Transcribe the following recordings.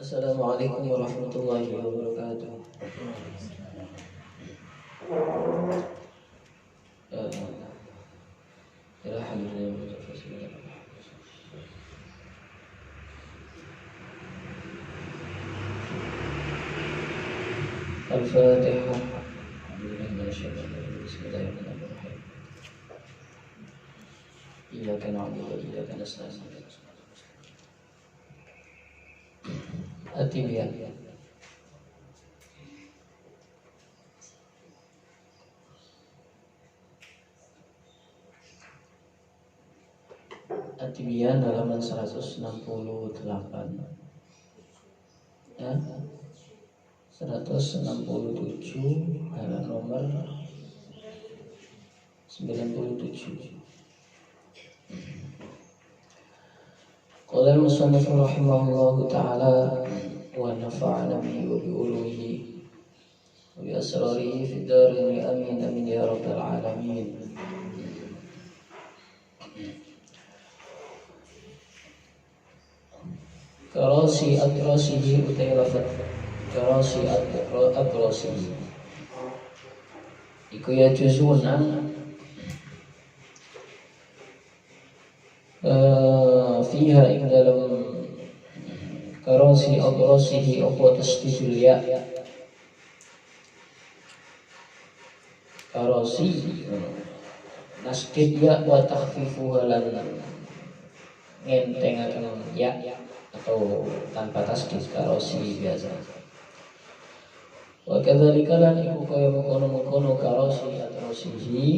Assalamualaikum warahmatullahi wabarakatuh. Al-Fatihah. Bismillahirrahmanirrahim. Iyyaka na'budu wa iyyaka nasta'in. At-Tibyan. At-Tibyan halaman 168. Ya. 167 halaman nomor 97. Qala al-musannif rahimahullahu ta'ala wa nafa'ana bihi wa bi ulumihi wa bi asrarihi fid darin amin amin ya rabbal alamin. Karasi adrasihi utai lafad karasi adrasihi iku ya juzuna fiha ing dalam karasi adrasihi apa tasdidul ya karasi nasdid ya wa takhfifuha lan ngentengaken ya atau tanpa tasdid karosi biasa. Wa kadzalika lan iku kaya mengkono-mengkono karosi atrosihi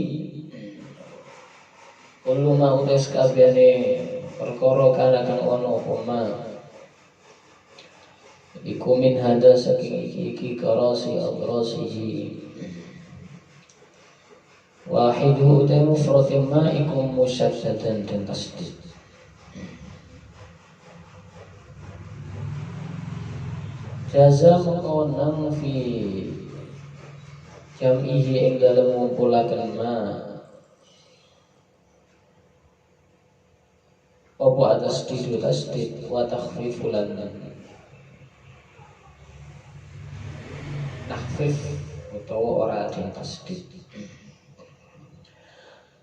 kullu ma utes kabehane perkara kana kang ana apa ma iku min hada saking iki karosi atrosihi wahidu utai mufradin ma iku musyaddadan dan tasdid. Jaza mengkonang fi jam'ihi ing dalam ngumpulaken ma apa atas tasdid wa takhfiful lan takhfif utawa ora ada tasdid.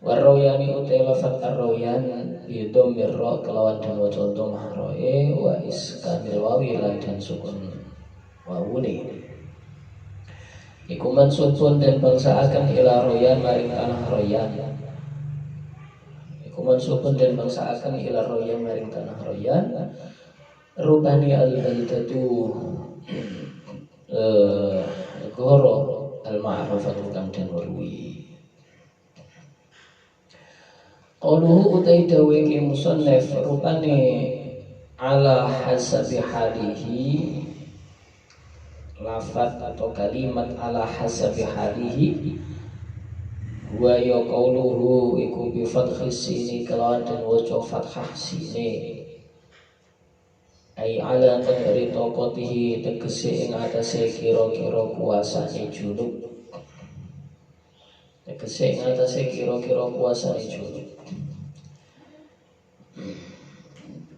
Warroyani utai lafad arroyan bidomir ra kelawan dan waca dhammah rae wa iskanil wawi lan dan sukun wawune iku mansubun dan bangsaaken ila royan maring tanah royan iku mansubun dan bangsaaken ila royan maring tanah royan rubani al-baldatu goro al-ma'rufatu kang den weruhi. Qauluhu utai dawe ki musannaf rupane ala hasabi halihi lafad atau kalimat ala hasabi halihi wa ya qauluhu iku bi fathis sini kelawan dan waca fathah sini ai ala qadri taqatihi tegese ing atase kira-kira kuasane junub tegese ing atase kira-kira kuasane junub.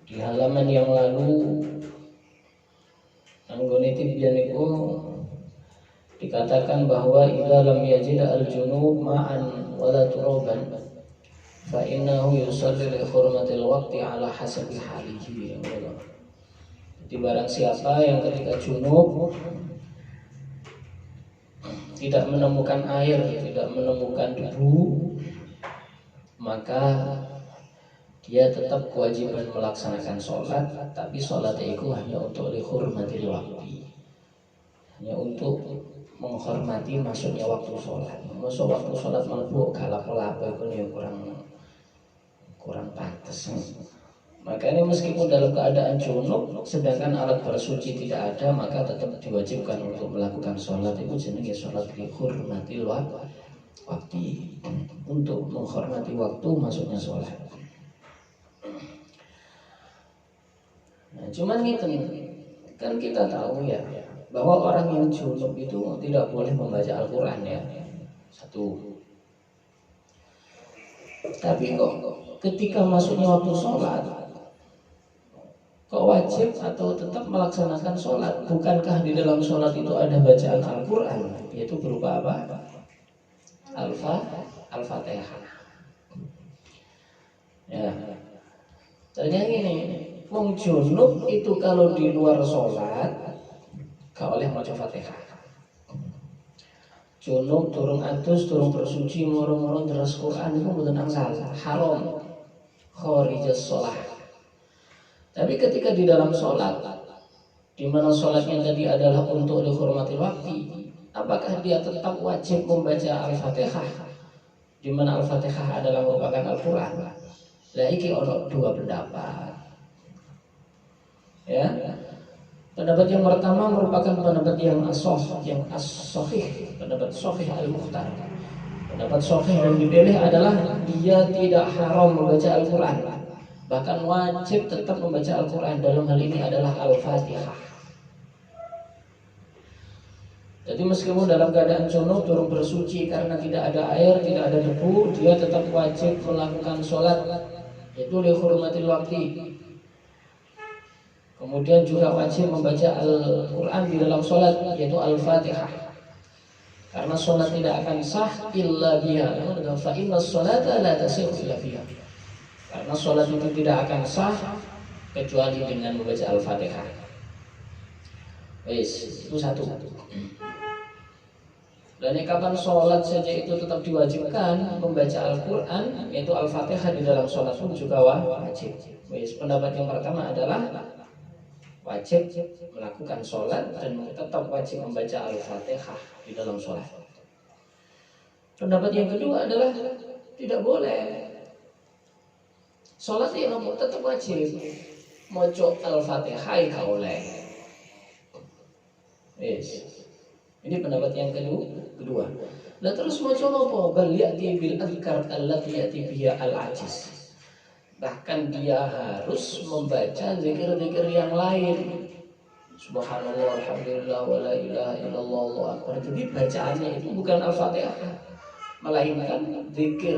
Di halaman yang lalu anggone tibyan itu dikatakan bahwa idza lam yajid al-junub ma'an wala turaban fa innahu yusalli li hurmatil waqti ala hasabi halihi. Jadi barang siapa yang ketika junub tidak menemukan air, tidak menemukan debu, maka dia tetap kewajiban melaksanakan sholat, tapi sholatnya itu hanya untuk dihormati waktu, hanya untuk menghormati masuknya waktu sholat. Masuk waktu sholat melebu kalap-kalap itu yang kurang pantas. Makanya meskipun dalam keadaan junub, sedangkan alat bersuci tidak ada, maka tetap diwajibkan untuk melakukan sholat. Itu jenenge sholat dihormati waktu, untuk menghormati waktu masuknya sholat. Nah, cuman gitu kan kita tahu ya bahwa orang yang junub itu tidak boleh membaca Al-Quran ya, satu. Tapi kok ketika masuknya waktu sholat Kok wajib atau tetap melaksanakan sholat? Bukankah di dalam sholat itu ada bacaan Al-Quran, yaitu berupa apa? Al-Fatihah. Ya. Ternyata gini, wong junub itu kalau di luar sholat gak oleh maca Fatihah. Junub turun atus, turun bersuci, moro-moro deres Quran itu mboten angsal, haram, kharijus sholat. Tapi ketika di dalam sholat, di mana sholatnya tadi adalah untuk dihormati waktu, apakah dia tetap wajib membaca Al-Fatihah? Di mana Al-Fatihah adalah merupakan Al-Quran. Lah iki ono dua pendapat. Ya. Pendapat yang pertama merupakan pendapat yang as-sahih, pendapat sahih al-mukhtar. Pendapat sahih yang dipilih adalah dia tidak haram membaca Al-Quran. Bahkan wajib tetap membaca Al-Quran, dalam hal ini adalah Al-Fatihah. Jadi meskipun dalam keadaan junub turun bersuci karena tidak ada air, tidak ada debu, dia tetap wajib melakukan sholat, itu dihormati waktu. Kemudian juga wajib membaca Al-Quran di dalam sholat, yaitu Al-Fatihah. Karena sholat tidak akan sah illa biha. Fa inna sholata la tasihhu illa biha. Karena sholat itu tidak akan sah kecuali dengan membaca Al-Fatihah. Itu satu. Dan kapan sholat saja itu tetap diwajibkan membaca Al-Quran, yaitu Al-Fatihah di dalam sholat pun juga wajib. Pendapat yang pertama adalah wajib melakukan sholat dan tetap wajib membaca Al-Fatihah di dalam sholat. Pendapat yang kedua adalah tidak boleh. Sholat yang tetap wajib moco Al-Fatihah gak oleh. Ini pendapat yang kedua. Nah terus moco apa? Bal ya'ti bil adhkar allati ya'ti biha al-ajiz. Bahkan dia harus membaca zikir-zikir yang lain. Subhanallah, alhamdulillah, wa la ilaha illallah, Allahu akbar. Jadi bacaannya itu bukan Al-Fatihah, melainkan zikir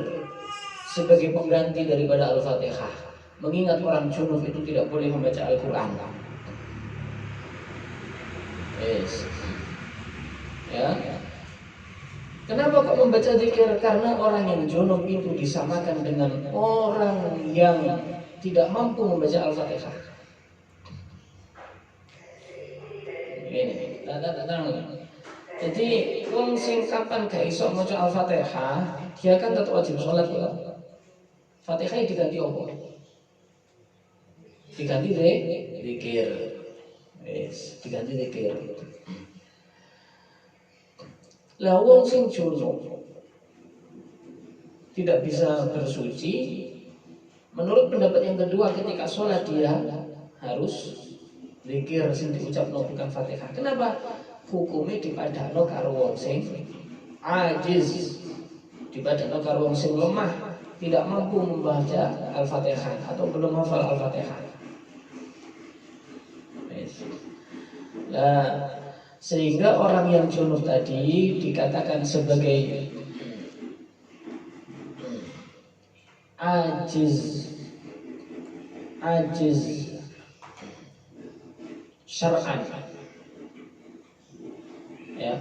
sebagai pengganti daripada Al-Fatihah. Mengingat orang junub itu tidak boleh membaca Al-Quran. Ya. Kenapa kok membaca zikir? Karena orang yang junub itu disamakan dengan orang yang tidak mampu membaca Al-Fatihah. Ini, jadi wong sing kapan gak iso maca Al-Fatihah, dia kan tetap wajib sholat ya. Fatihah diganti apa? Diganti zikir. Diganti zikir. Lah wong sing junub tidak bisa bersuci, menurut pendapat yang kedua ketika sholat dia harus zikir sing diucapno bukan Fatihah. Kenapa? Hukumnya dipadakno karo wong sing ajiz, dipadakno karo wong sing lemah, tidak mampu membaca Al-Fatihah atau belum hafal Al-Fatihah. Nah, sehingga orang yang junub tadi dikatakan sebagai ajiz syar'an. Ya.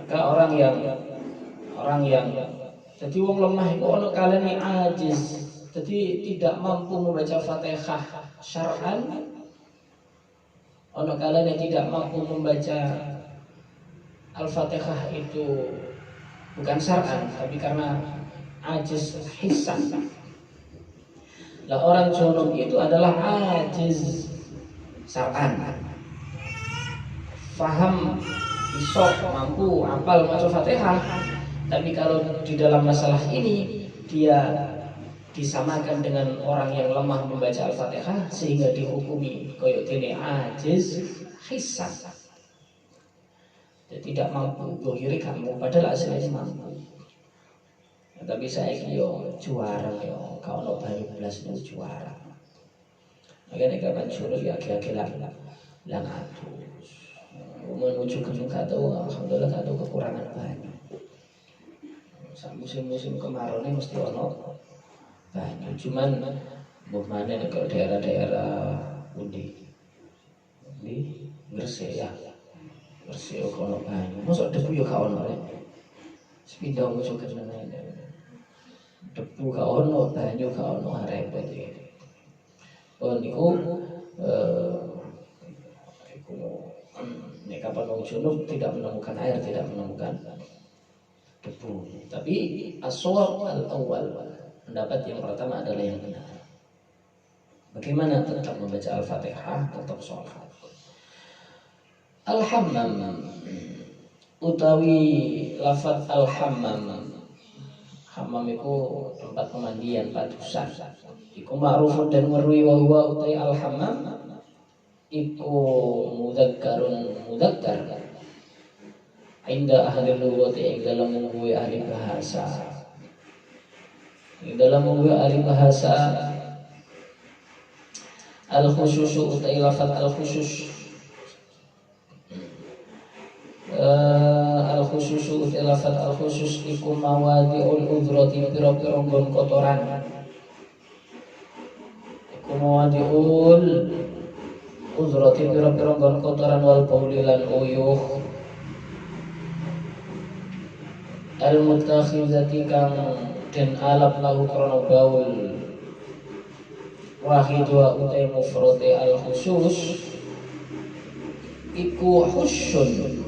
Maka orang yang jadi wong lemah itu ono kalane ajiz, jadi tidak mampu membaca Fatihah syar'an, ono kalane tidak mampu membaca Al-Fatihah itu bukan syar'an tapi karena ajiz hissan. Lah orang junub itu adalah ajiz syar'an, faham, iso, mampu, hafal maca Fatihah. Tapi kalau di dalam masalah ini dia disamakan dengan orang yang lemah membaca Al-Fatihah sehingga dihukumi koyok dene ajiz hissan. Dia tidak mampu, dohiri kamu padahal aslinya mampu. Ya, tapi saya yo juara yo, kau no banyu belas no juara. Makanya kapan suruh ya kira-kira lang atus. Menuju ke kado, alhamdulillah kado kekurangan banyak. Musim-musim kemarau ini mesti ono banyak. Cuman Mana ke daerah-daerah undi di Gresik ya. Gresik kono banyu. Mosok debu yo gak ono rek. Sepindah musuh kenane. Debu gak ono, banyu gak ono repot iki. Oh niku nek kapan wong junub tidak menemukan air, tidak menemukan debu. Tapi as-shawab al-awwal, pendapat yang pertama adalah yang benar. Bagaimana tetap membaca Al-Fatihah, tetap sholat. Al-hammam utawi lafaz al-hammam. Hammam itu tempat pemandian, padusan. Iku ma'rufun dan merui wa huwa utai al-hammam iku mudzakkar inda ahli lughati ing dalam mengui ahli bahasa. Ing dalam mengui ahli bahasa al-khusus utai lafaz al-khusus al-khusus utai lafaz al-khusus iku mawadi'ul udhrati pira-pira nggon kotoran. Iku mawadi'ul udhrati pira-pira nggon kotoran wal paulilan uyuh al-mutakhizati kang den alap lahu krana baul wahid wa utai mufrade al-khusus iku khusyun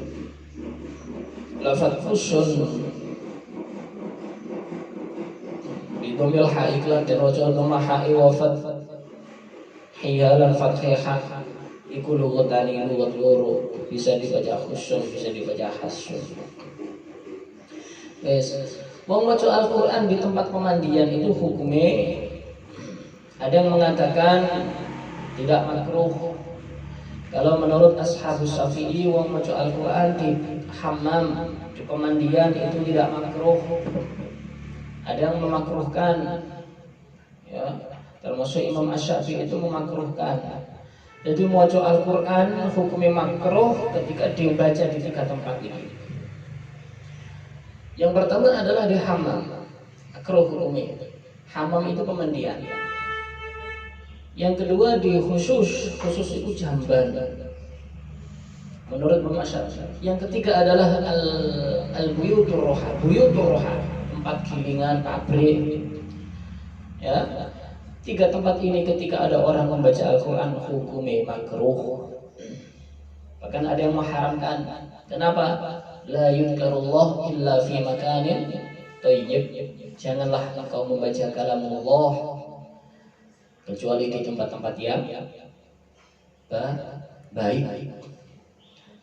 lafaz khusyun bidomil haiklan dan rojo doma hai wafat hiyalan fathihah iku lugatani lugat loro bisa dibaca khusyun bisa dibaca hasyun. Wes, mau baca Al-Quran di tempat pemandian itu hukumnya ada yang mengatakan tidak makruh. Kalau menurut Ashabus Syafi'i, wong baca Al-Quran di hammam di pemandian itu tidak makruh. Ada yang memakruhkan, ya, termasuk Imam Asy-Syafi'i itu memakruhkan. Jadi baca Al-Quran hukumnya makruh ketika dibaca di tiga tempat ini. Yang pertama adalah di hammam, makruh hukumnya. Hammam itu pemandian. Yang kedua di khusus itu jamban. Menurut Imam Syafi'i. Yang ketiga adalah al-buyutur roha, tempat gilingan, pabrik. Ya. Tiga tempat ini ketika ada orang membaca Al-Quran hukumnya makruh. Bahkan ada yang mengharamkan. Kenapa? La yudkarullah illa fi makanin thayyib. Janganlah engkau membaca kalamullah kecuali di tempat-tempat yang baik.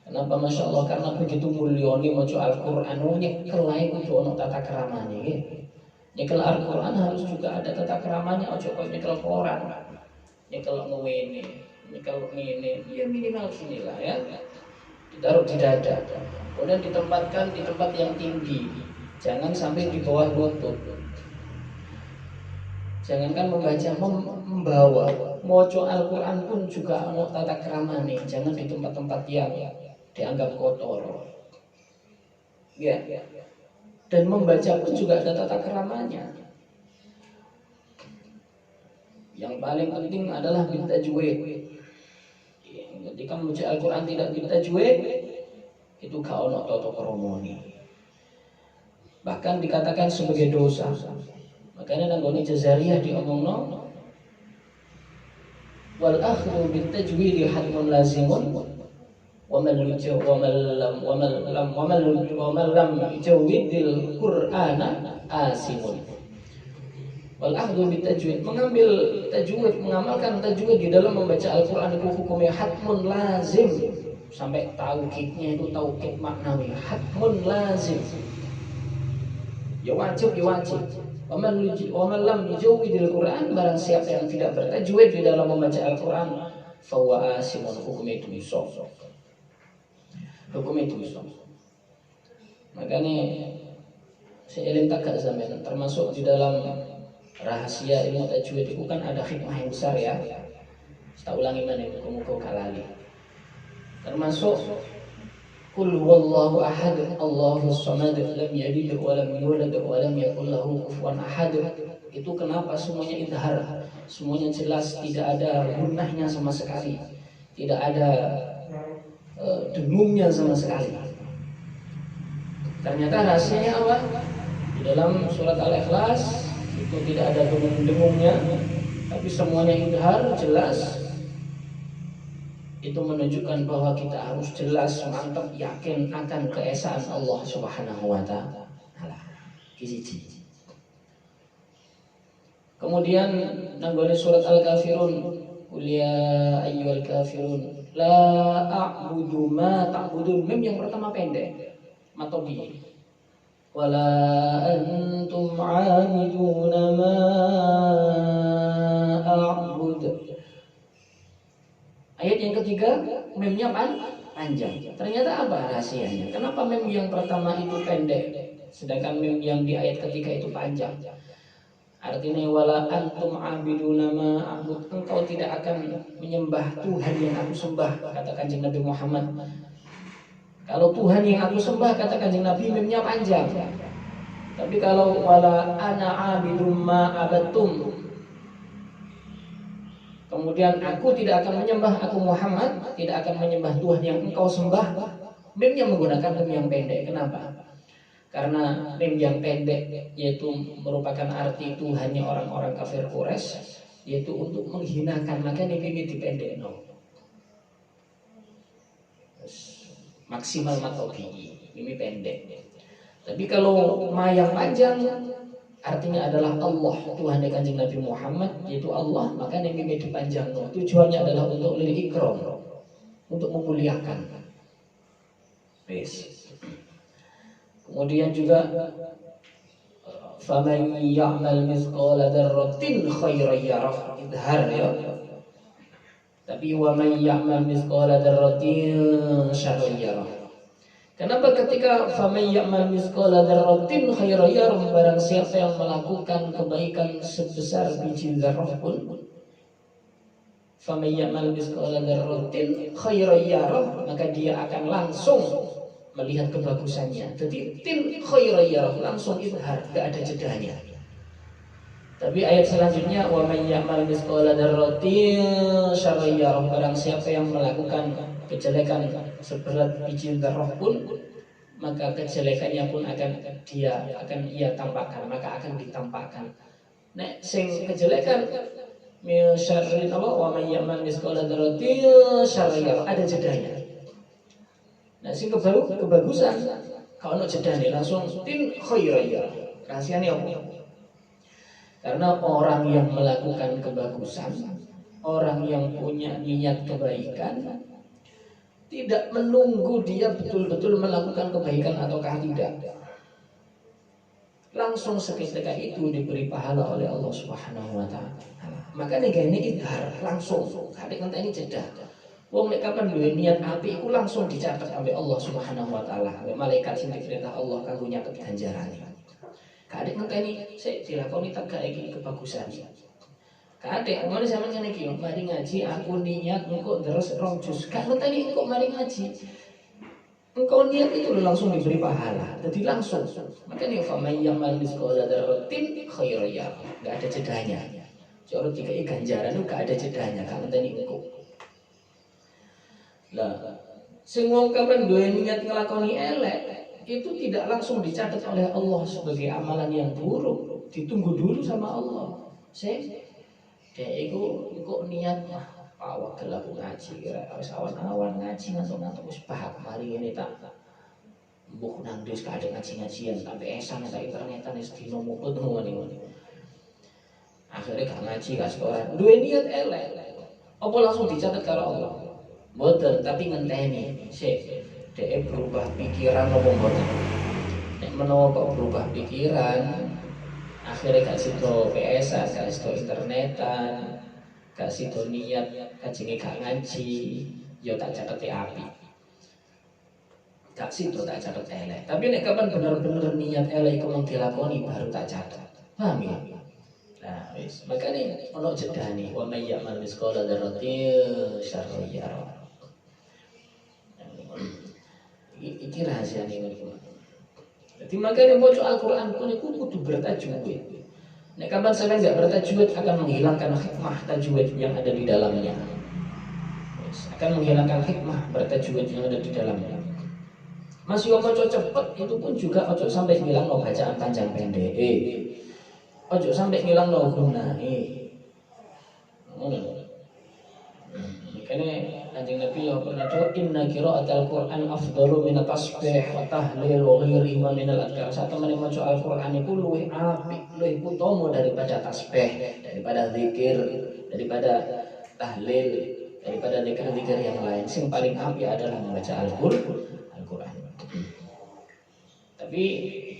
Kenapa? Masya Allah, karena begitu mulyoni maca Al-Quran nyekel ae kudu ono tata keramane nggih. Nyekel Al-Quran harus juga ada tata keramanya, ojo kok nyekel koran. Nyekel ngene, nyekel ngene, ya minimal sinilah ya. Ditaruh di dada. Kemudian ditempatkan di tempat yang tinggi. Jangan sampai di bawah lutut. Jangankan membaca, membawa. Moco Al-Quran pun juga ada tata keramane. Jangan di tempat-tempat yang dianggap kotor. Ya. Dan membaca pun juga ada tata keramanya. Yang paling penting adalah bitajwid. Ketika membaca Al-Quran tidak bitajwid, itu gak ono tata kramane. Bahkan dikatakan sebagai dosa. Makanya nanggone Jazariyah diomongno wal akhdhu bit tajwid hatmun lazimun wa man lam yujawwidil qur'ana asimun. Wal akhdhu bit tajwid, mengambil tajwid, mengamalkan tajwid di dalam membaca Al-Qur'an itu hukumnya hatmun lazim. Sampai taukidnya itu taukid maknawi, hatmun lazim. Ya wajib. Wa man lam yujawwidil Qur'an, barang siapa yang tidak bertajwid di dalam membaca Al-Qur'an, fa huwa asimun, hukum itu dosa. Makanya saya eling takak zaman, termasuk di dalam rahasia ilmu tajwid itu kan ada hikmah yang besar ya. Saya ulangi mana muka-muka kalali. Termasuk Qul huwallahu ahad, Allahus samad, lam yalid wa lam yulad wa lam yakul lahu kufuwan ahad. Itu kenapa semuanya idhar? semuanya jelas, tidak ada gunahnya sama sekali, tidak ada dengungnya sama sekali. Ternyata rahasianya apa? Di dalam surat Al-Ikhlas itu tidak ada dengung-dengungnya, tapi semuanya idhar, jelas. Itu menunjukkan bahwa kita harus jelas, mantap, yakin akan keesaan Allah Subhanahu wa Ta'ala. Kemudian nanggone surat Al-Kafirun, qul ya ayyuhal kafirun la a'budu ma ta'budun. Mem yang pertama pendek, matobi. Wala antum 'abiduna ma a'bud. Ayat yang ketiga, memnya panjang. Ternyata apa rahasianya? Kenapa mem yang pertama itu pendek, sedangkan mem yang di ayat ketiga itu panjang? Artinya wala antum abiduna ma a'bud, engkau tidak akan menyembah Tuhan yang aku sembah, kata Kanjeng Nabi Muhammad. Kalau Tuhan yang aku sembah, kata Kanjeng Nabi, memnya panjang. Tapi kalau wala ana abidum ma abattum, kemudian aku tidak akan menyembah, aku Muhammad tidak akan menyembah Tuhan yang engkau sembah, memnya menggunakan mem yang pendek. Kenapa? Karena mem yang pendek yaitu merupakan arti Tuhannya orang-orang kafir Quraisy, yaitu untuk menghinakan, maka mem ini dipendek no. Maksimal matobi, ini pendek. Tapi kalau ma yang panjang artinya adalah Allah, Tuhan dari Kanjeng Nabi Muhammad, yaitu Allah, maka mem ini dipanjang no. Tujuannya adalah untuk lil ikram, untuk memuliakan. Yes. Kemudian juga faman ya'mal mithqala dzarratin khairan yarah, idhar ya. Tapi wa man ya'mal mithqala dzarratin syarran yarah. Kenapa ketika faman ya'mal mithqala dzarratin khairan yarah, barang siapa yang melakukan kebaikan sebesar biji zarah pun, faman ya'mal mithqala dzarratin khairan yarah, maka dia akan langsung melihat kebagusannya. Jadi tin khairiyah langsung izhar, tidak ada jedanya. Tapi ayat selanjutnya wa may ya'mal mithqala dzarratin syarriyah, barang siapa yang melakukan kejelekan seberat biji zarah pun, maka kejelekannya pun akan ia tampakkan, maka akan ditampakkan. Nek sing kejelekan syarrin apa wa may ya'mal mithqala dzarratin syarriyah, ada jedanya. Nah, sing kebagusan kalau nak jedane langsung tin khairiyah. Rahasianya apa? Karena orang yang melakukan kebagusan, orang yang punya niat kebaikan, tidak menunggu dia betul-betul melakukan kebaikan ataukah tidak, langsung seketika itu diberi pahala oleh Allah Subhanahu wa Ta'ala. Maka ini idhar langsung, kadek ngenteni jeda. Wong nek kapan duwe niat apik iku langsung dicatat oleh Allah Subhanahu wa Ta'ala, oleh malaikat sing diperintah Allah kanggo nyatet ganjarane. Kadek ngenteni sik dilakoni tak gak iki kebagusan. Kadek ngene sampeyan ngene iki, mari ngaji aku niat engko terus 2 juz. Gak ngenteni engko mari ngaji. Engkau niat itu langsung diberi pahala. Jadi langsung. Makanya faman ya'mal mithqala dzarratin khairan yarah. Gak ada jedanya. Cara dikai ganjaran itu gak ada jedanya, gak ngenteni engko. Lah, sing wong kapan duwe niat nglakoni elek, itu tidak langsung dicatat oleh Allah sebagai amalan yang buruk, ditunggu dulu sama Allah. Dek iku kok niat awak gelap ngaji, wis awan-awan ngaji ngantuk-ngantuk wis paham mari ngene tak. Mbok nang des kadhe ngaji-ngajian sampai esan tak internetan wis dino muput ngene. Akhirnya gak ngaji gak sekolah. Duwe niat elek. Apa langsung dicatat karo Allah? Mboten, tapi ngenteni sik dhek berubah pikiran apa mboten. Nek menawa kok berubah pikiran, akhirnya gak sido PS, gak sido internetan, gak sido niat kajenge gak ngaji, ya tak catet api. Gak sido tak catet elek. Tapi nek kapan bener-bener niat elek iku mung dilakoni baru tak catet. Paham ya? Nah, wis. Makane ono jedane wa may ya'mal mithqala dzarratin syarran yarah. Iki rahasia ini. Jadi makanya baca Al-Quran pun itu kudu bertajwid. Nek kapan sampai nggak bertajwid akan menghilangkan hikmah tajwid yang ada di dalamnya. Akan menghilangkan hikmah bertajwid yang ada di dalamnya. Masih ojo cepet itu pun juga ojo sampai bilang no bacaan panjang pendek. Ojo sampai bilang no guna. Makanya Kanjeng Nabi yang pernah tahu inna qira'atal Qur'an afdalu min at-tasbih wa tahlil wa ghairihi min al-adhkar. Saat teman maca Al-Qur'an itu luwih apik, luwih utama daripada tasbih, daripada zikir, daripada tahlil, daripada zikir-zikir yang lain. Yang paling apik adalah membaca Al-Qur'an. Tapi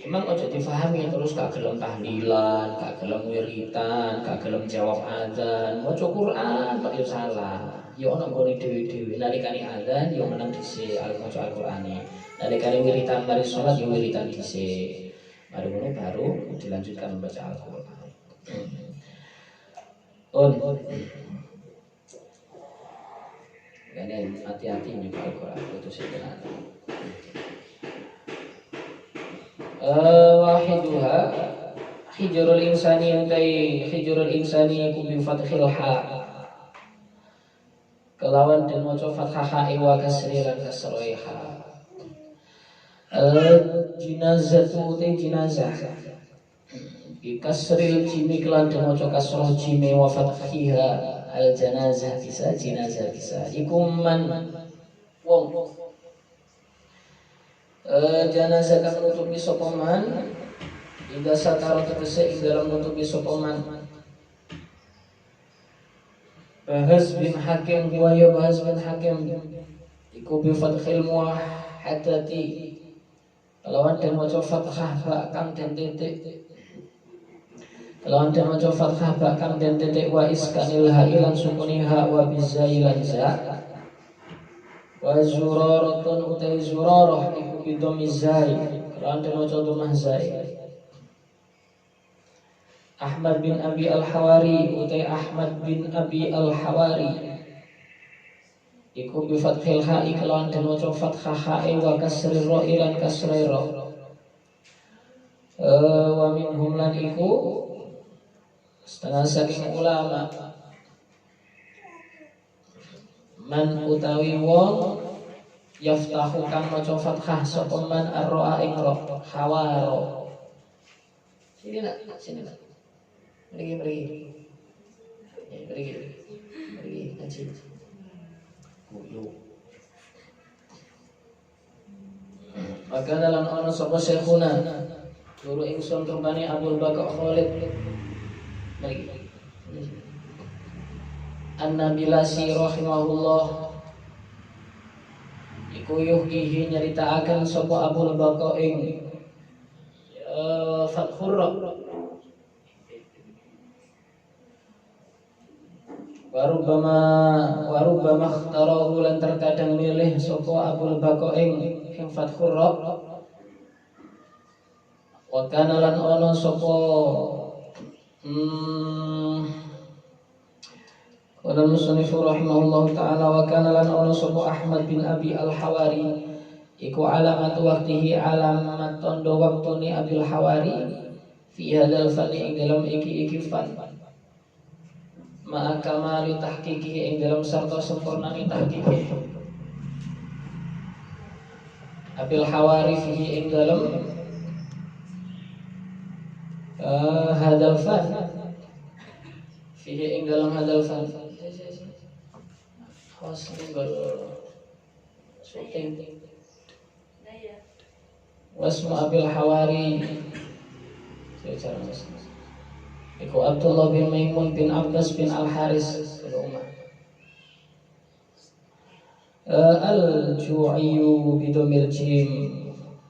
emang ojo difahami terus gak gelem tahlilan, gak gelem wiritan, gak gelem jawab adzan, maca Quran kok yo salah. Yo ana nggone dhewe-dhewe nalikane adzan yo menang dhisik maca Al-Qur'ane. Nalikane wiritan mari salat yo wiritan dhisik. Baru ngono baru dilanjutkan membaca Al-Qur'an. Ini hati-hati juga Al-Qur'an itu sebenarnya. Wahiduha hijrul insani utai hijrul insani iku bi fathil ha kelawan den maca fathah ha wa kasri lan kasroi ha jinazatu utai jinazah bi kasril jim lan den maca kasroh jim wa fathiha al janazah bisa jinazah bisa iku man wong janazah kang nutupi sapa man ida satara tegese ing dalam nutupi sapa man Bahas bin Hakim wa ya Bahas bin Hakim iku bi fathil muwahhadati lawan den maca fathah ba kang den titik lawan den maca fathah ba kang den titik wa iskanil ha ilan sukuniha wa bizai lan za wa zuraratun utai zurarah iku bidomizai lawan den maca domah zai Ahmad bin Abi Al-Hawari utai Ahmad bin Abi Al-Hawari iku bi fathil ha iklan den maca fathah ha wa kasri ra ilan kasri ra wa minhum lan iku setengah saking ulama man utawi wong yaftahu kang maca fathah sapa man ar-ra ing ra hawaro sini nak Beri ngaji kuyu maka dalam ana sapa syekhuna guru ingsun rupane Abdul Baqa Khalid mari An-Nabilasi rahimahullah iku yuhihi nyritakaken sapa Abdul Baqa ing Fathur Warubama khtarahu lan terkadang milih sapa Abul Baqa ing Fathur Ra wa kana lan ana sapa qala musannif rahimahullah taala wa kana lan ana sapa Ahmad bin Abi Al-Hawari iku alamat waqtihi alamat tondo waktune Abil Hawari fi hadzal fani ing dalam iki fan ma'a kamali tahqiqihi ing dalam sarta sempurnane tahqiqih Abil Hawari fihi ing dalam hadal fan fihi ing dalam hadal fan khas tinggal syuting wasmu Abil Hawari saya cara iku Abdullah bin Maimun bin Abbas bin Al-Haris Al-Ju'iyu bidomil jim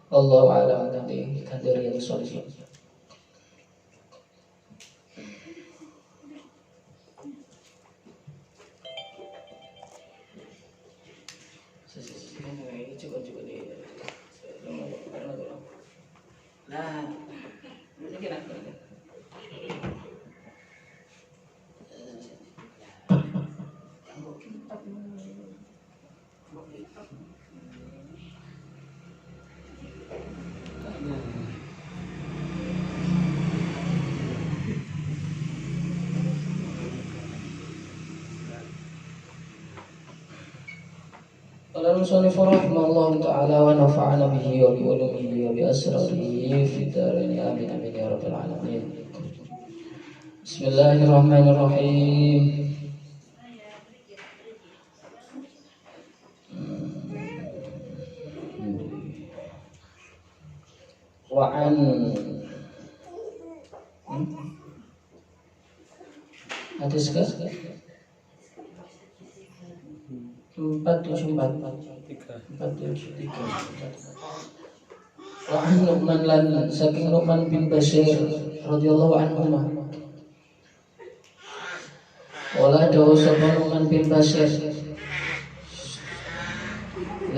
Allahu a'lam nabi kadir yang sholih nah ini kira Qala al-musannif rahimahullahu ta'ala wa nafa'ana bihi wa bi ulumihi wa bi asrarihi fid dharain amin amin ya rabbal alamin. Bismillahirrahmanirrahim. Wa an hadis ke 474 Wa an Nu'man lan saking Nu'man bin Bashir radhiyallahu anhu wala dawu sapa Nu'man bin Bashir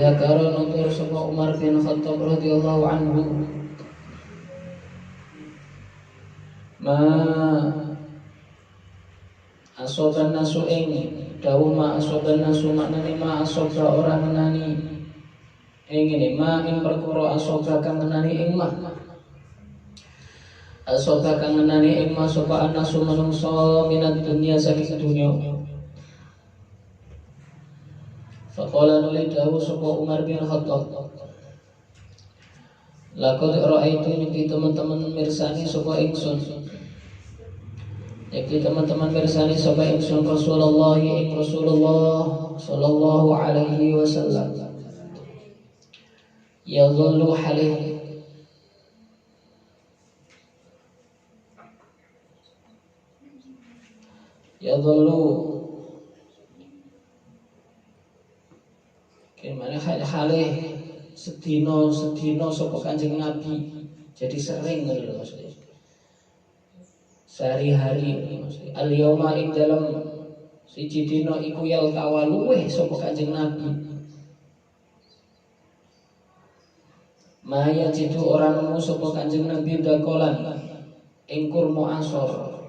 zakara nutur sapa Umar bin Khattab radhiyallahu anhu ma asoban nasu ing dawuh ma asoban nasu maknane ma asoba ora ngenani ngene ma ing perkara asoba kang ngenani ing ma asoba kang ngenani ing ma sapa anasu manungsa minat dunya saking dunya. Faqala nuli dawuh sapa Umar bin Khattab laqad ra'aitu niki teman-teman mirsani sapa ingsun yakni teman-teman bersani sapa ingsun Rasulullah ing Rasulullah sallallahu alaihi wasallam yadhullu halih yadhullu kemana halih sedina sapa Kanjeng Nabi jadi sering ngono maksudnya sehari-hari al-yauma ing dalam siji dina iku yal tawaluweh sapa Kanjeng Nabi maya jitu orang nemu sapa Kanjeng Nabi dakolan ing kurma asor.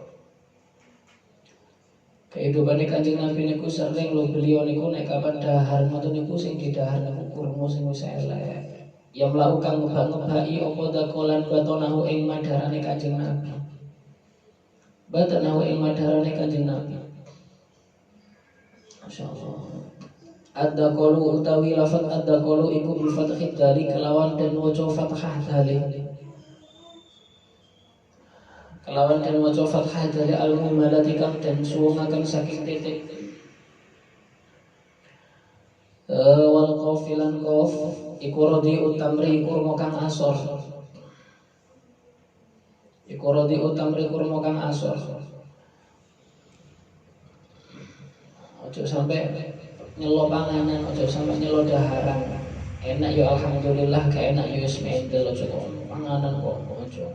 Kehidupan Kanjeng Nabi niku sering lho beliau niku nek kapan dahar ngoten niku sing didahar niku kurma sing wis elek yang melakukan ngebak-ngebaki apa dakolan batonahu ing madarane Kanjeng Nabi batanahu ing madarane Kanjeng Nabi. Masyaallah. Ad-daqalu utawi lafaz ad-daqalu iku bil fathhi dari kelawan dan waca fathah dalih. Kelawan dan waca fathah dalih al-mumalati kang den suwungaken saking titik. Wal qafilan qaf iku radi utamri kurma kang asor. Iku radi utamri kurma kang asor. Ojo sampai nyelo panganan, ojo sampai nyelo daharan. Enak ya alhamdulillah, gak enak ya wis mendel ojo panganan kok ojo.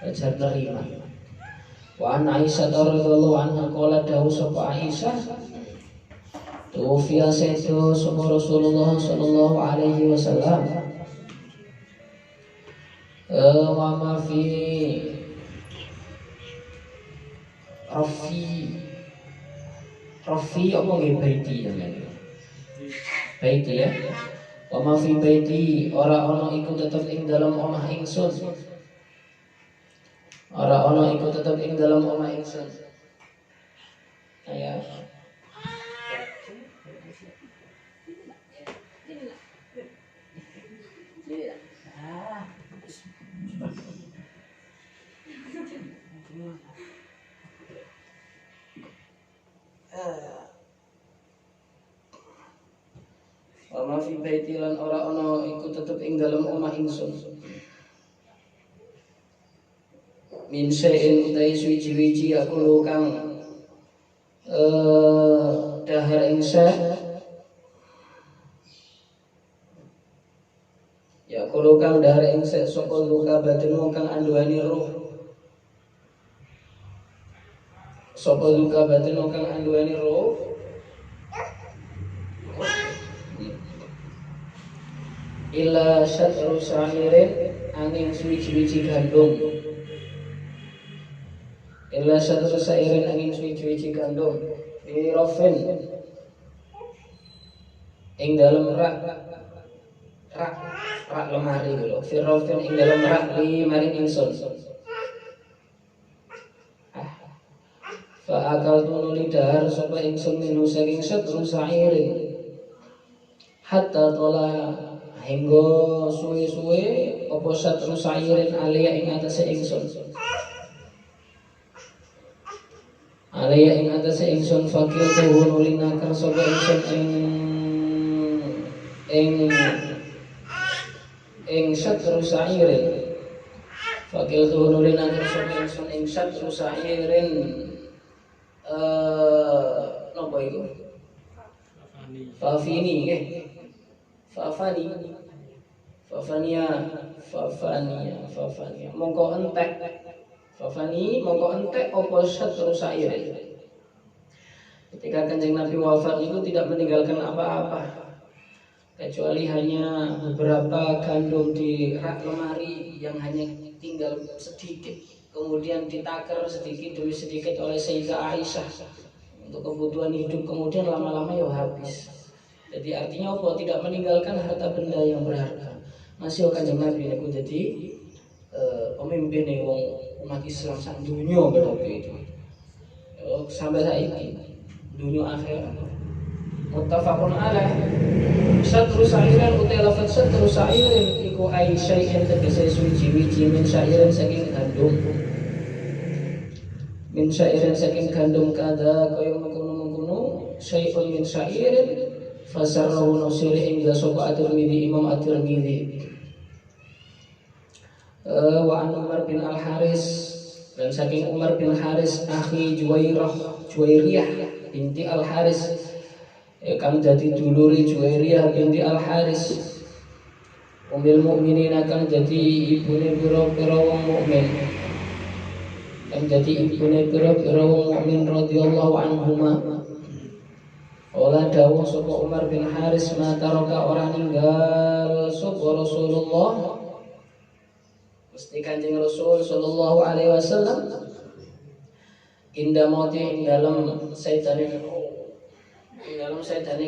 Ajar nerima. Wa an Aisyah radhiyallahu anha qala dawu sapa Aisyah tufiya sayyidu sapa Rasulullah sallallahu alaihi wasallam wa ma fi Rafi apa nggih baiti namanya baiti ya wa ma fi baiti ora ana iku tetep ing dalam omah ingsun ora ana iku tetep ing dalam omah ingsun ya wa ma fi baiti lan ora ana iku tetep ing dalam omah ingsun min syai'in utai suci-wici aku kang dahar ingsa ya kulo kang dahar ingsa sapa luka batin kang anduani roh sapa luka batin kang anduani roh illa syatru sa'irin angin suci-wici gandum illa syatru sa'irin angin suci-wici gandum di rofen ing dalam rak lemari dulu firrofen ing dalam rak li maring ingsun fa akal tunu lidar sapa ingsun minu saking syatru sa'irin hatta tola hingga suwe-suwe apa satru sairin alia ing atase ingsun alia ing atase ingsun fakil tuhunulina kersa ingsun ing satru sairin fakil tuhunulina kersa ingsun ing satru sairin napa iku Fafini nggih. Fafania. Mongko entek. Fafani mongko entek apa satru sair. Ketika Kanjeng Nabi wafat itu tidak meninggalkan apa-apa kecuali hanya beberapa gandum di rak lemari yang hanya tinggal sedikit, kemudian ditakar sedikit demi sedikit oleh Sayyidah Aisyah untuk kebutuhan hidup, kemudian lama-lama ya habis. Jadi artinya apa? Tidak meninggalkan harta benda yang berharga. Masih Kanjeng Nabi niku jadi pemimpin ning umat Islam sak dunia pada itu. Sampai saiki dunia akhirat. Muttafaqun alaih. Satru sa'irin utai lafaz satru sa'irin iku ai syai'in tegese suci-wici min syai'in saking gandum. Min syai'in saking gandum kada kaya mengkono-mengkono syai'un min syai'in fasarrahu nusiri ing sapa at-Tirmidzi Imam at-Tirmidzi. Wa an Umar bin Al-Haris dan saking Umar bin Haris akhi Juwairiyah binti Al-Haris kang dadi dulure Juwairiyah binti Al-Haris Ummul Mukminin kang dadi ibune pira-pira wong mukmin kang dadi ibune pira-pira wong mukmin radhiyallahu anhuma. Ola dawuh sapa Umar bin Haris mataraka ora ninggal sapa Rasulullah mesti Kanjeng Rasul sallallahu alaihi wasallam inda mauti ing dalam saitane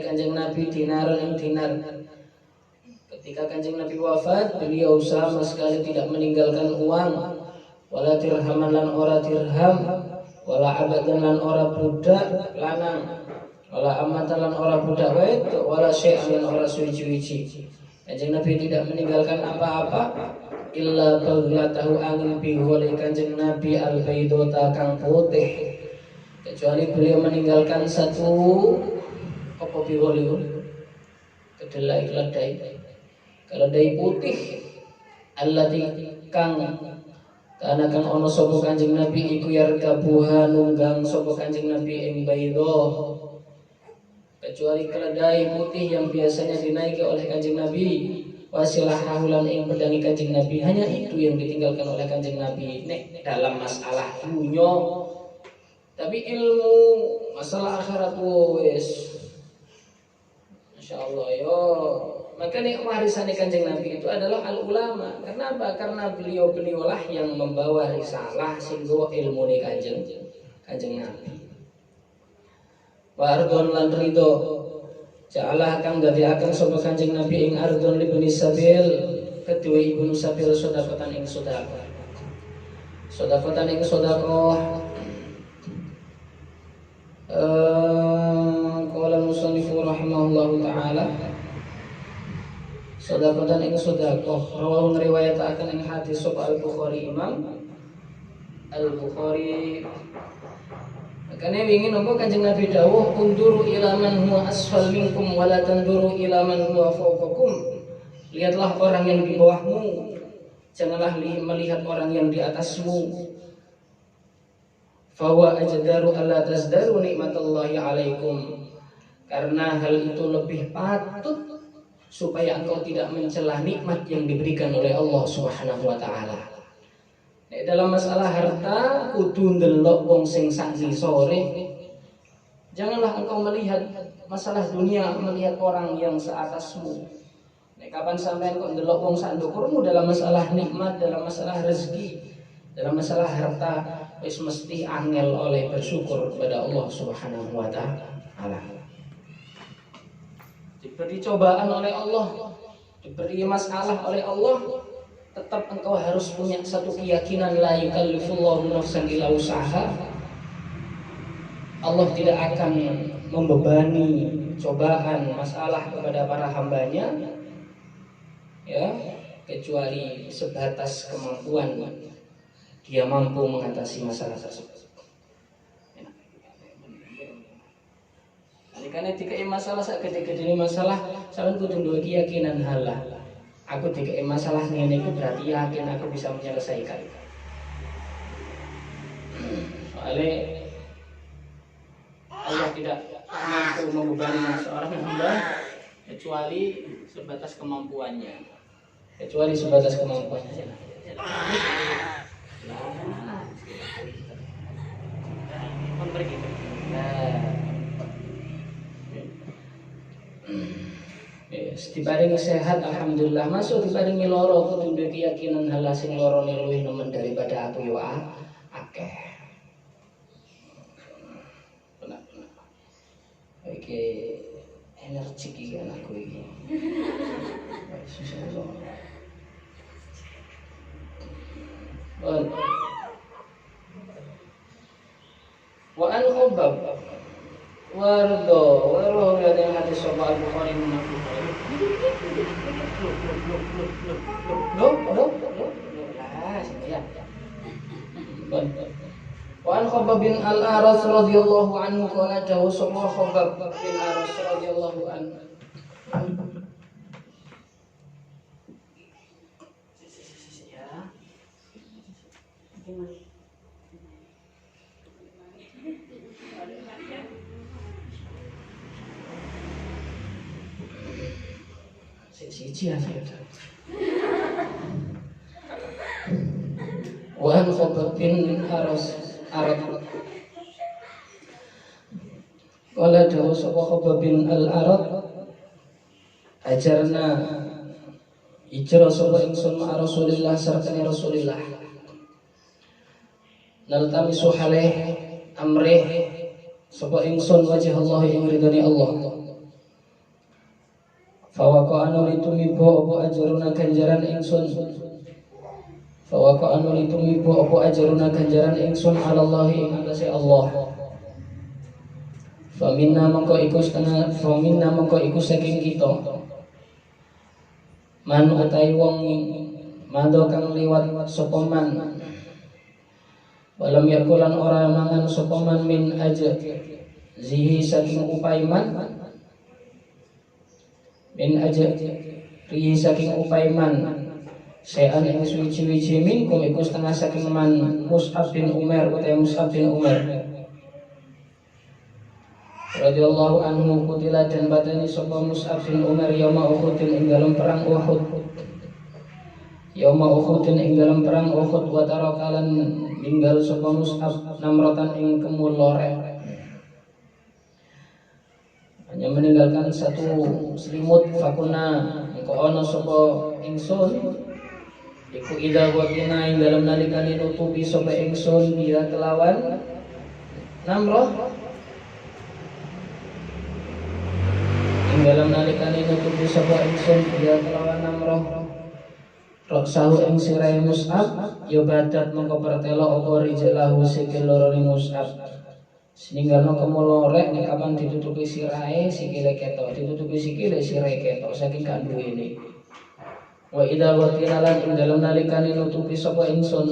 Kanjeng Nabi dinar. Ketika Kanjeng Nabi wafat, beliau sama sekali tidak meninggalkan uang, wala dirhaman lan ora dirham, wala abadan lan ora budak lanang, wala amatan lan ora budak wedok, wala syai'an lan ora suci-suci. Kanjeng Nabi tidak meninggalkan apa-apa illa baghlatahu angin bihole Kanjeng Nabi al-baydota kang putih, kecuali beliau meninggalkan satu apa bihole kedelai keledai putih allati kang kana kang ana sapa Kanjeng Nabi iku yarkabuha nunggang sapa Kanjeng Nabi ing baydha, kecuali keledai putih yang biasanya dinaiki oleh Kanjeng Nabi wasilah hahulan yang pedangi Kanjeng Nabi. Hanya itu yang ditinggalkan oleh Kanjeng Nabi nek dalam masalah dunia. Tapi ilmu masalah akhirat wis masyaallah yo. Maka nek warisan Kanjeng Nabi itu adalah al ulama. Kenapa? Karena beliau-beliaulah yang membawa risalah sehingga ilmu ni Kanjeng Nabi. Wa ardon lan ridho ja'alah kang dadiaken sapa Kanjeng Nabi ing ardon libni sabil kedua ibnu sabil sedekatan ing sedekah qala musannif rahimahullahu taala sedekatan ing sedekah rawahu ngriwayataken ing hadis sapa Al-Bukhari Imam Al-Bukhari. Karena ingin nopo Kanjeng Nabi dawuh unduru ila man huwa asfal minkum wa la tanduru ila man huwa fawqakum. Lihatlah orang yang di bawahmu, janganlah melihat orang yang di atasmu. Fa wa ajdaru alla tasdaru nikmatallahi alaikum. Karena hal itu lebih patut supaya engkau tidak mencela nikmat yang diberikan oleh Allah Subhanahu wa taala. Dalam masalah harta kudu ndelok wong sing sak sore. Janganlah engkau melihat masalah dunia melihat orang yang seatasmu. Nek kapan sampean kok ndelok wong sak ndukurmu dalam masalah nikmat, dalam masalah rezeki, dalam masalah harta, wis mesti angel oleh bersyukur kepada Allah Subhanahu wa taala. Diberi cobaan oleh Allah, diberi masalah oleh Allah, tetap engkau harus punya satu keyakinan la yukallifullahu nafsan illa usaha. Allah tidak akan membebani cobaan masalah kepada para hambanya, ya, kecuali sebatas kemampuan dia mampu mengatasi masalah tersebut. Karena tiga masalah saat ketika ini masalah, saya kudu dua keyakinan halah. Aku tiga masalah ini berarti yakin aku bisa menyelesaikan. Soalnya Allah tidak mampu membebani seorang hamba kecuali sebatas kemampuannya. Dibaringi sehat alhamdulillah, masuk dibaringi loro kudu duwe keyakinan hal sing lorone luwih nemen daripada aku yo akeh. Oke, energi iki anakku iki. Wa an khubab wardo waro dari hadis Sahih Bukhari menafsir. Wa an Khabbab bin Al-Aras radhiyallahu anhu qala dawu sapa Khabbab bin Aras radhiyallahu anhu. Siji aja. Wa an Khabbab bin Aras qala dawu sapa Khabbab bin Al-Arad ajarna ijra sapa ingsun ma Rasulillah sarta Rasulillah naltamisu halih amrih sapa ingsun wajh Allah ing ridhani Allah fawaqa anu litumibo apa ajaruna ganjaran ingsun fawaqa anu litumibo apa ajaruna ganjaran ingsun Allah ing atase Allah faminna mangko iku saking kita man utai wong mado kang liwat sapa man walam yakulan ora mangan sapa man min aja zihi saking upaiman min aja rihi saking upaiman sayan ing suwi-wiji minkum iku setengah saking man Mus'ab bin Umar utawa Mus'ab bin Umar radhiyallahu anhu kutila dan badani sapa Mus'ab bin Umar yauma Uhudin ing dalam perang Uhud. Yauma Uhudin ing dalam perang Uhud wa tarakalan ninggal sapa Mus'ab namrotan ing kemul lore. Hanya meninggalkan satu selimut fakuna engko ana sapa ingsun iku ida wa bina ing dalam nalikane nutupi sapa ingsun dia kelawan namroh dalam nalikane nutupi sapa ingsun dia kelawan namroh roksahu ing sirahe Mus'ab ya badat mengko pertelo apa rijalahu sikil loro Mus'ab sininggalno kemulorek nek kapan ditutupi sirahe sikile ketok ditutupi sikile sirahe ketok saking gak duwene wa idza watina lan ing dalam nalikane nutupi sapa ingsun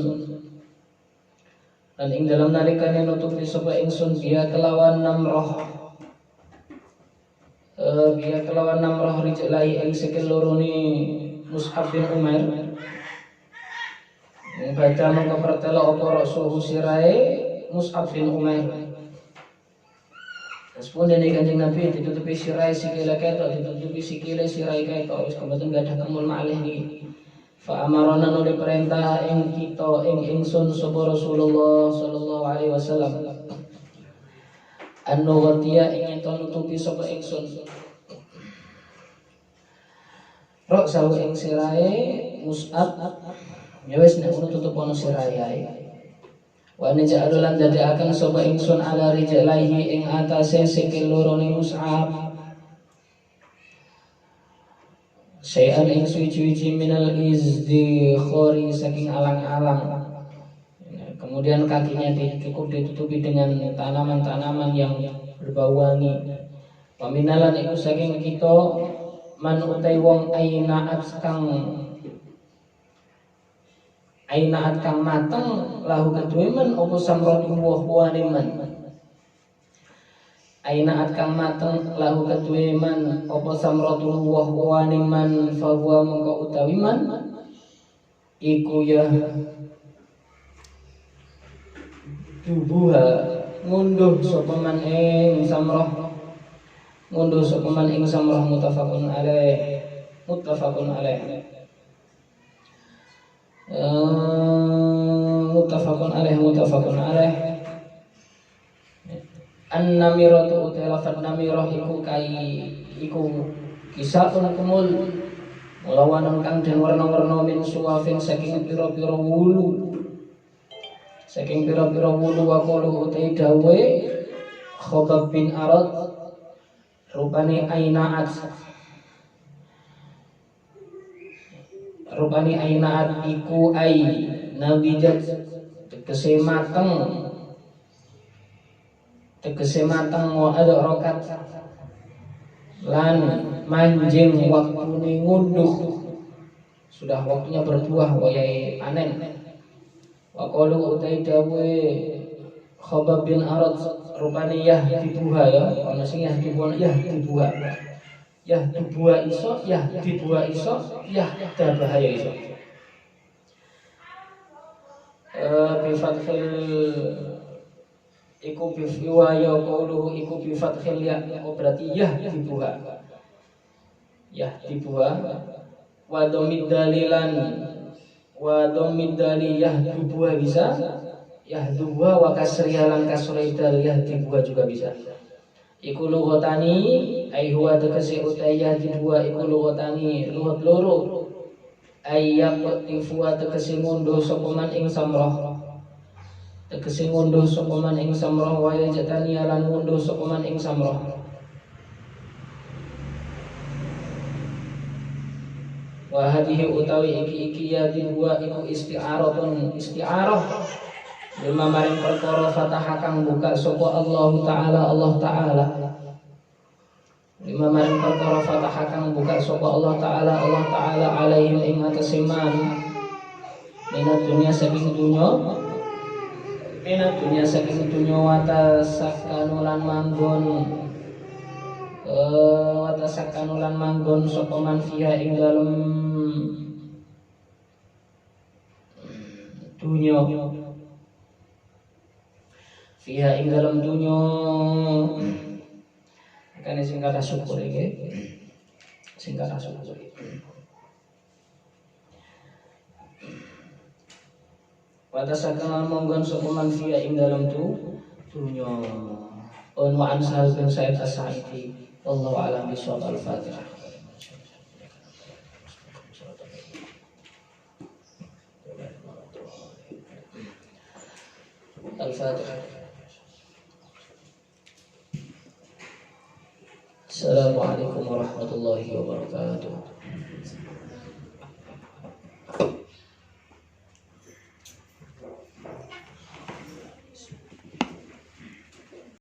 lan ing dalam nalikane nutupi sapa ingsun dia kelawan namroh biya kelawan namroh rijlai ing sikil lorone Mus'ab bin Umar baca mengko pertelo apa rasul sirahe Mus'ab bin Umar Meskipun dene Kanjeng Nabi ditutupi sirahe sikile ketok ditutupi sikile sirahe ketok wis kebetulan gak ada kemul malih iki fa amarana oleh perintah ing kita ing ingsun sapa Rasulullah sallallahu alaihi wasallam anu watiya ingin nutupi sapa ingsun rok sawu ing sirahe Mus'ab ya wis nek ngono tutup ono sirahe ae wa naj'alulan dadekaken sapa ingsun ala rijlaihi ing atase sikil lorone Mus'ab sayan ing suci-suci minal izdikhari saking alang-alang Kemudian kakinya cukup ditutupi dengan tanaman-tanaman yang berbau wangi. Paminalan iku saking kita man utai wong ainaat kang mateng lahu kedue man apa samratu buah-buahane man. Ainaat kang mateng lahu kedue man apa samratu buah-buahane man fa huwa mengko utawi man iku ya tubuha ngunduh sapa man ing samrah ngunduh sapa man ing samrah muttafaqun alaih muttafaqun alaih an-namiratu utilafat namirah iku kisatun kumul lawanan kang den warna-warna min suwafin saking pira-pira wulu wa qalu utai dawe Khobab bin Arad rupane ainaat iku nabijat tegese mateng wa adrokat lan manjing waktune ngunduh sudah waktunya berbuah wayahe panen. Wa qalu utai dawe Khobab bin Arad rupane dibuha ya ana sing dibuha dibuha iso bahaya iso bi fathil iku bi ya qauluhu iku bi fathil ya berarti dibuha wa dhamid daliyah dibuha bisa yahduha wa kasriha lan kasri dal yahdibuha juga bisa. Iku lughatani ai huwa tegese utai yahdibuha iku lughatani lughat loro ayyab tifuwa tegese ngunduh sapa man ing samrah wa yajatani lan ngunduh sapa man ing samrah. Wa hadhihi utawi iki yahdibuha iku isti'arah lima maring perkara fataha kang buka sapa Allah Ta'ala lima maring perkara fataha kang buka sapa Allah Ta'ala alaihim ing atase man minat dunia saking dunya watasakanulan manggon sapa man fiha ing dalem dunya fiha ing dalam dunya kan sing kata syukur iki watasakana monggon sapa man fiha ing dalam dunya on wa an sahal bin Said as-Sa'idi wallahu a'lam bishawab. Al-Fatihah. Al-Fatihah. Assalamualaikum warahmatullahi wabarakatuh.